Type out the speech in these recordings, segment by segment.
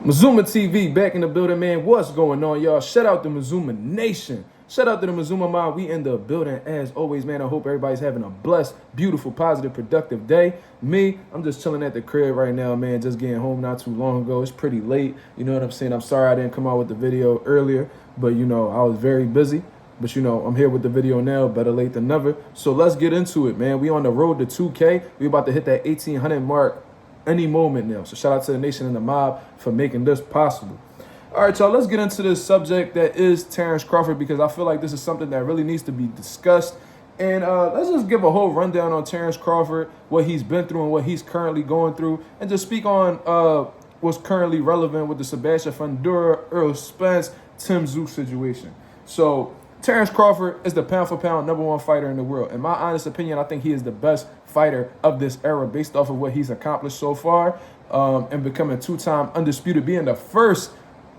Mazuma TV back in the building, man. What's going on, y'all? Shout out to Mazuma Nation. Shout out to the Mazuma Mob. We in the building as always, man. I hope everybody's having a blessed, beautiful, positive, productive day. Me, I'm just chilling at the crib right now, man. Just getting home not too long ago. It's pretty late. You know what I'm saying? I'm sorry I didn't come out with the video earlier, but, you know, I was very busy. But, you know, I'm here with the video now. Better late than never. So let's get into it, man. We on the road to 2K. We about to hit that 1,800 mark any moment now. So shout out to the nation and the mob for making this possible. All right, y'all, let's get into this subject that is Terence Crawford, because I feel like this is something that really needs to be discussed. And let's just give a whole rundown on Terence Crawford, what he's been through and what he's currently going through, and just speak on what's currently relevant with the Sebastian Fundora, Earl Spence, Tim Tszyu situation. So Terence Crawford is the pound-for-pound #1 fighter in the world. In my honest opinion, I think he is the best fighter of this era based off of what he's accomplished so far, and becoming two-time undisputed, being the first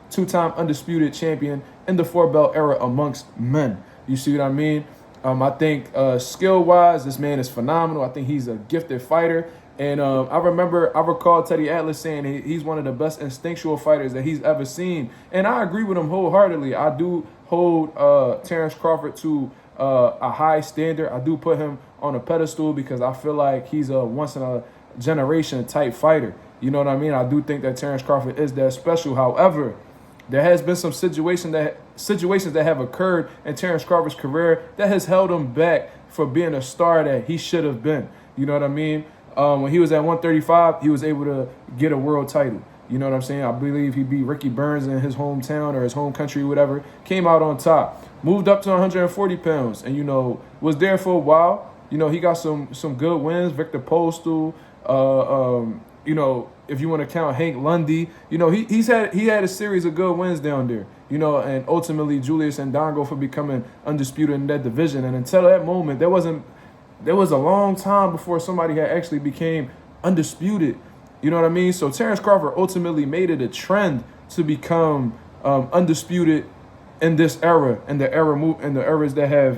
two-time undisputed champion in the four-belt era amongst men. You see what I mean? I think skill-wise, this man is phenomenal. I think he's a gifted fighter. And I recall Teddy Atlas saying he's one of the best instinctual fighters that he's ever seen. And I agree with him wholeheartedly. I do hold Terence Crawford to a high standard. I do put him on a pedestal because I feel like he's a once-in-a-generation type fighter. You know what I mean? I do think that Terence Crawford is that special. However, there has been some situations that have occurred in Terence Crawford's career that has held him back for being a star that he should have been. You know what I mean? When he was at 135, he was able to get a world title. You know what I'm saying? I believe he beat Ricky Burns in his hometown or his home country, whatever. Came out on top. Moved up to 140 pounds and, you know, was there for a while. You know, he got some good wins. Victor Postal, you know, if you want to count Hank Lundy, you know, he had a series of good wins down there, you know, and ultimately Julius Ndongo for becoming undisputed in that division. And until that moment, there was a long time before somebody had actually became undisputed. You know what I mean? So Terence Crawford ultimately made it a trend to become undisputed in this era, in the eras that have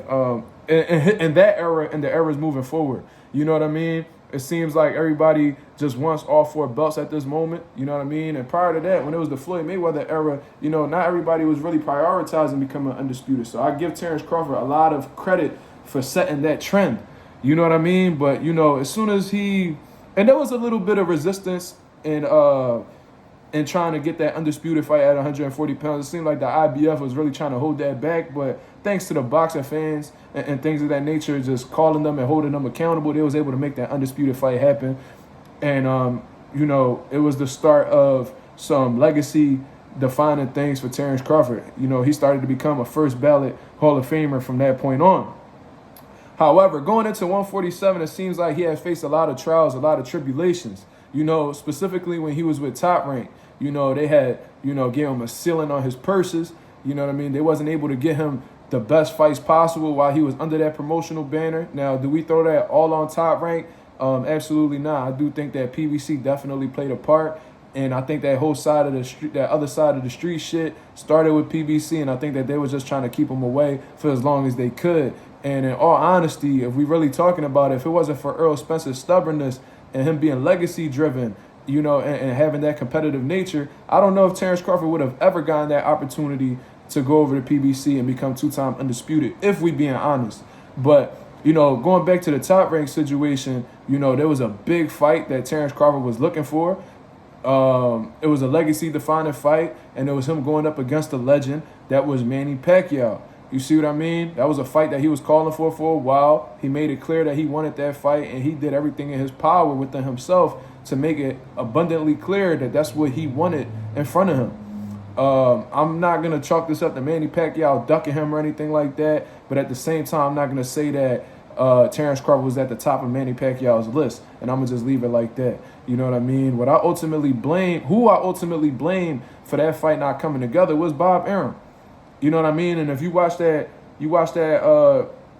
in that era and the eras moving forward. You know what I mean? It seems like everybody just wants all four belts at this moment. You know what I mean? And prior to that, when it was the Floyd Mayweather era, you know, not everybody was really prioritizing becoming undisputed. So I give Terence Crawford a lot of credit for setting that trend. You know what I mean? But, you know, as soon as and there was a little bit of resistance in trying to get that undisputed fight at 140 pounds. It seemed like the IBF was really trying to hold that back, but thanks to the boxing fans and things of that nature, just calling them and holding them accountable, they was able to make that undisputed fight happen. And, you know, it was the start of some legacy-defining things for Terence Crawford. You know, he started to become a first-ballot Hall of Famer from that point on. However, going into 147, it seems like he has faced a lot of trials, a lot of tribulations. You know, specifically when he was with Top Rank, you know, they had, you know, gave him a ceiling on his purses. You know what I mean? They wasn't able to get him the best fights possible while he was under that promotional banner. Now, do we throw that all on Top Rank? Absolutely not. I do think that PBC definitely played a part. And I think that whole side of the street, that other side of the street shit started with PBC. And I think that they was just trying to keep him away for as long as they could. And in all honesty, if we really talking about it, if it wasn't for Earl Spence's stubbornness and him being legacy-driven, you know, and having that competitive nature, I don't know if Terence Crawford would have ever gotten that opportunity to go over to PBC and become two-time undisputed, if we being honest. But, you know, going back to the Top Rank situation, you know, there was a big fight that Terence Crawford was looking for. It was a legacy-defining fight, and it was him going up against a legend that was Manny Pacquiao. You see what I mean? That was a fight that he was calling for a while. He made it clear that he wanted that fight, and he did everything in his power within himself to make it abundantly clear that that's what he wanted in front of him. I'm not going to chalk this up to Manny Pacquiao ducking him or anything like that, but at the same time, I'm not going to say that Terence Crawford was at the top of Manny Pacquiao's list, and I'm going to just leave it like that. You know what I mean? Who I ultimately blame for that fight not coming together was Bob Arum. You know what I mean? And if you watch that,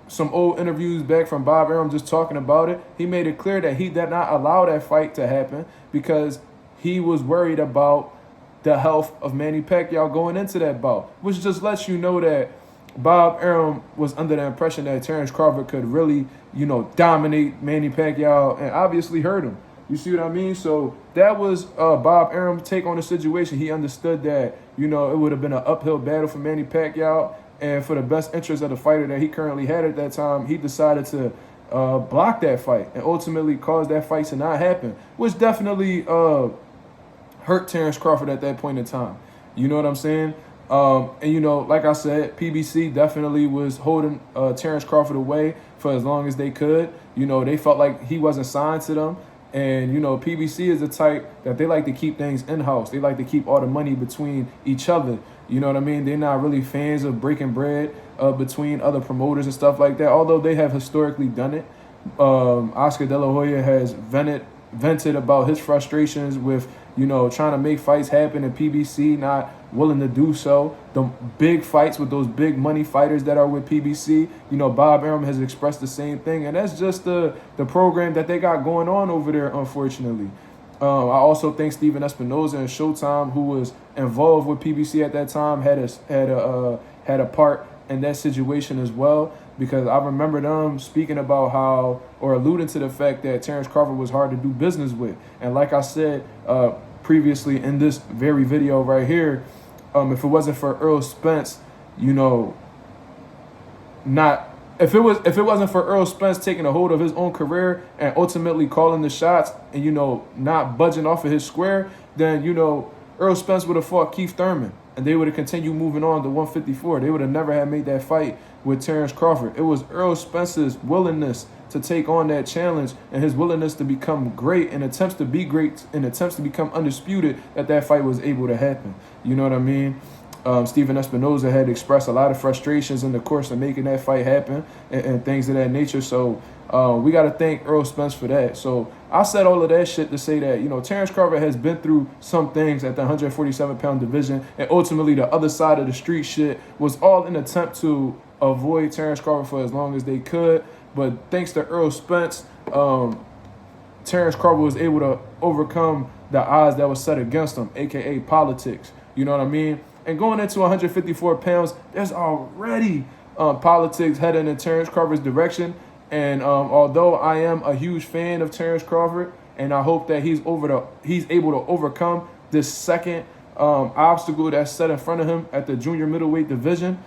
some old interviews back from Bob Arum just talking about it, he made it clear that he did not allow that fight to happen because he was worried about the health of Manny Pacquiao going into that bout, which just lets you know that Bob Arum was under the impression that Terence Crawford could really, you know, dominate Manny Pacquiao and obviously hurt him. You see what I mean? So that was Bob Arum's take on the situation. He understood that, you know, it would have been an uphill battle for Manny Pacquiao. And for the best interest of the fighter that he currently had at that time, he decided to block that fight and ultimately cause that fight to not happen, which definitely hurt Terence Crawford at that point in time. You know what I'm saying? And, you know, like I said, PBC definitely was holding Terence Crawford away for as long as they could. You know, they felt like he wasn't signed to them. And, you know, PBC is the type that they like to keep things in-house. They like to keep all the money between each other. You know what I mean? They're not really fans of breaking bread between other promoters and stuff like that, although they have historically done it. Oscar De La Hoya has vented about his frustrations with, you know, trying to make fights happen and PBC not willing to do so. The big fights with those big money fighters that are with PBC, you know, Bob Arum has expressed the same thing. And that's just the program that they got going on over there, unfortunately. I also think Steven Espinoza and Showtime, who was involved with PBC at that time, had a part in that situation as well, because I remember them speaking about how, or alluding to the fact that Terence Crawford was hard to do business with. And like I said previously in this very video right here, if it wasn't for Earl Spence, you know, if it wasn't for Earl Spence taking a hold of his own career and ultimately calling the shots and, you know, not budging off of his square, then, you know, Earl Spence would have fought Keith Thurman and they would have continued moving on to 154. They would have never had made that fight with Terence Crawford. It was Earl Spence's willingness to take on that challenge and his willingness to become great and attempts to be great and attempts to become undisputed that fight was able to happen. You know what I mean? Steven Espinoza had expressed a lot of frustrations in the course of making that fight happen and things of that nature. So we got to thank Earl Spence for that. So I said all of that shit to say that, you know, Terence Crawford has been through some things at the 147-pound division, and ultimately the other side of the street shit was all an attempt to avoid Terence Crawford for as long as they could. But thanks to Earl Spence, Terence Crawford was able to overcome the odds that was set against him, a.k.a. politics. You know what I mean? And going into 154 pounds, there's already politics heading in Terence Crawford's direction. And although I am a huge fan of Terence Crawford, and I hope that he's able to overcome this second obstacle that's set in front of him at the junior middleweight division,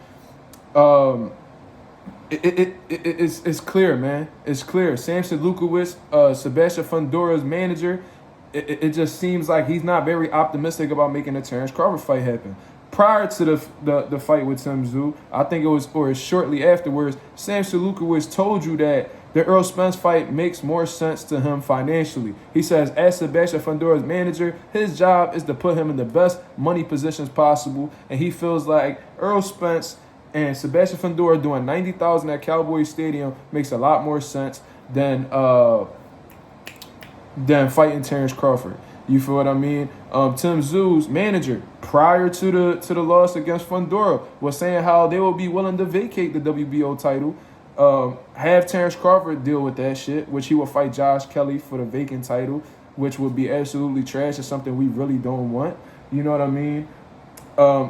it's clear, man. It's clear. Samson Lukowicz, Sebastian Fundora's manager, it just seems like he's not very optimistic about making a Terence Crawford fight happen. Prior to the fight with Tim Tszyu, I think it was, or shortly afterwards, Samson Lukowicz told you that the Earl Spence fight makes more sense to him financially. He says, as Sebastian Fundora's manager, his job is to put him in the best money positions possible, and he feels like Earl Spence and Sebastian Fundora doing $90,000 at Cowboy Stadium makes a lot more sense than fighting Terence Crawford. You feel what I mean? Tim Tszyu's manager, prior to the loss against Fundora, was saying how they will be willing to vacate the WBO title, have Terence Crawford deal with that shit, which he will fight Josh Kelly for the vacant title, which would be absolutely trash. It's something we really don't want. You know what I mean?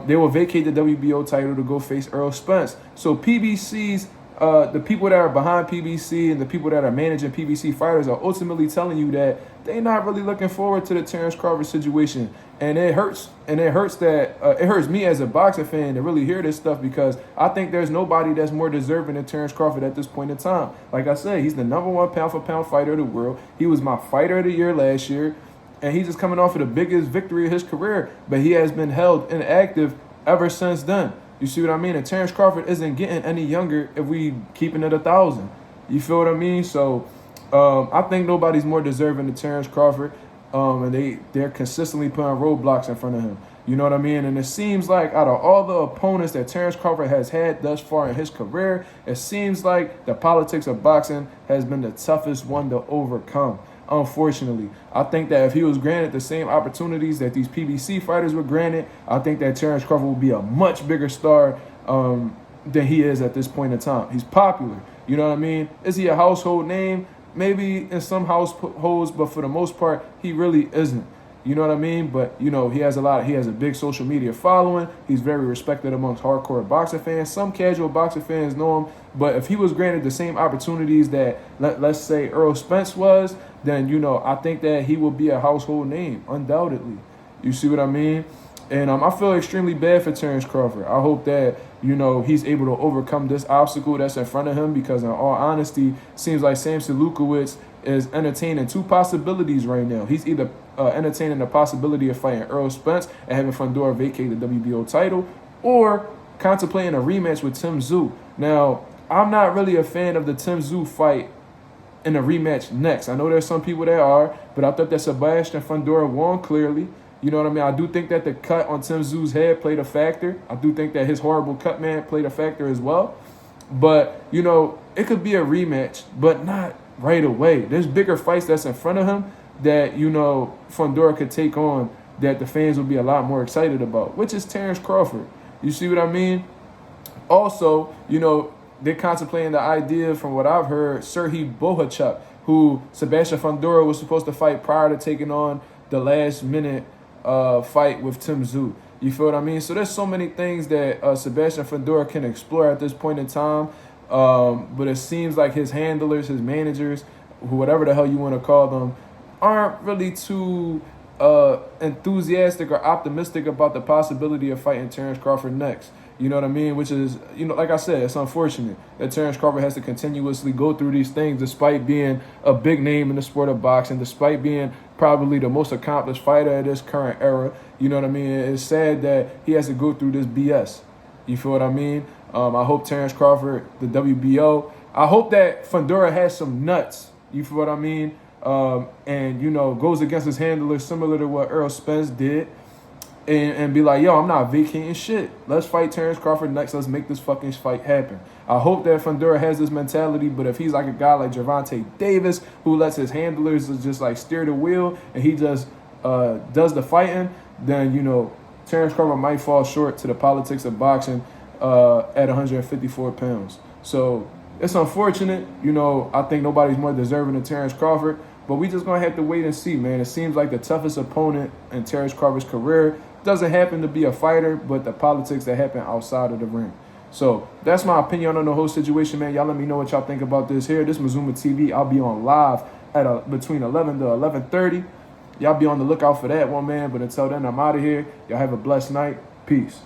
They will vacate the WBO title to go face Earl Spence. So PBC's, the people that are behind PBC and the people that are managing PBC fighters are ultimately telling you that they're not really looking forward to the Terence Crawford situation. And it hurts. And it hurts me as a boxing fan to really hear this stuff, because I think there's nobody that's more deserving than Terence Crawford at this point in time. Like I said, he's the #1 pound-for-pound fighter of the world. He was my fighter of the year last year. And he's just coming off of the biggest victory of his career. But he has been held inactive ever since then. You see what I mean? And Terence Crawford isn't getting any younger if we keeping it 1,000. You feel what I mean? So I think nobody's more deserving than Terence Crawford. And they're consistently putting roadblocks in front of him. You know what I mean? And it seems like out of all the opponents that Terence Crawford has had thus far in his career, it seems like the politics of boxing has been the toughest one to overcome. Unfortunately, I think that if he was granted the same opportunities that these PBC fighters were granted, I think that Terence Crawford would be a much bigger star than he is at this point in time. He's popular. You know what I mean? Is he a household name? Maybe in some households, but for the most part, he really isn't. You know what I mean? But, you know, he has a big social media following. He's very respected amongst hardcore boxing fans. Some casual boxing fans know him. But if he was granted the same opportunities that, let's say, Earl Spence was, then, you know, I think that he will be a household name, undoubtedly. You see what I mean? And I feel extremely bad for Terence Crawford. I hope that, you know, he's able to overcome this obstacle that's in front of him, because in all honesty, seems like Samson Lukowicz is entertaining two possibilities right now. He's either entertaining the possibility of fighting Errol Spence and having Fundora vacate the WBO title, or contemplating a rematch with Tim Tszyu. Now, I'm not really a fan of the Tim Tszyu fight in a rematch next. I know there's some people that are, but I thought that Sebastian Fundora won clearly. You know what I mean? I do think that the cut on Tim Tszyu's head played a factor. I do think that his horrible cut, man, played a factor as well. But, you know, it could be a rematch, but not right away. There's bigger fights that's in front of him that, you know, Fundora could take on that the fans will be a lot more excited about, which is Terence Crawford. You see what I mean? Also, you know, they're contemplating the idea, from what I've heard, Serhiy Bohachuk, who Sebastian Fundora was supposed to fight prior to taking on the last-minute fight with Tim Tszyu. You feel what I mean? So there's so many things that Sebastian Fundora can explore at this point in time. But it seems like his handlers, his managers, whatever the hell you want to call them, aren't really too enthusiastic or optimistic about the possibility of fighting Terence Crawford next. You know what I mean? Which is, you know, like I said, it's unfortunate that Terence Crawford has to continuously go through these things despite being a big name in the sport of boxing, despite being probably the most accomplished fighter of this current era. You know what I mean? It's sad that he has to go through this BS. You feel what I mean? I hope Terence Crawford, the WBO, I hope that Fundora has some nuts. You feel what I mean? And, you know, goes against his handler similar to what Errol Spence did. And be like, yo, I'm not vacating shit. Let's fight Terence Crawford next. Let's make this fucking fight happen. I hope that Fundora has this mentality, but if he's like a guy like Gervonta Davis, who lets his handlers just like steer the wheel and he just does the fighting, then, you know, Terence Crawford might fall short to the politics of boxing at 154 pounds. So it's unfortunate. You know, I think nobody's more deserving than Terence Crawford, but we just going to have to wait and see, man. It seems like the toughest opponent in Terence Crawford's career doesn't happen to be a fighter, but the politics that happen outside of the ring. So that's my opinion on the whole situation, man. Y'all let me know what y'all think about this here. This Mazuma TV. I'll be on live at between 11 to 11:30. Y'all be on the lookout for that one, man. But until then, I'm out of here. Y'all have a blessed night. Peace.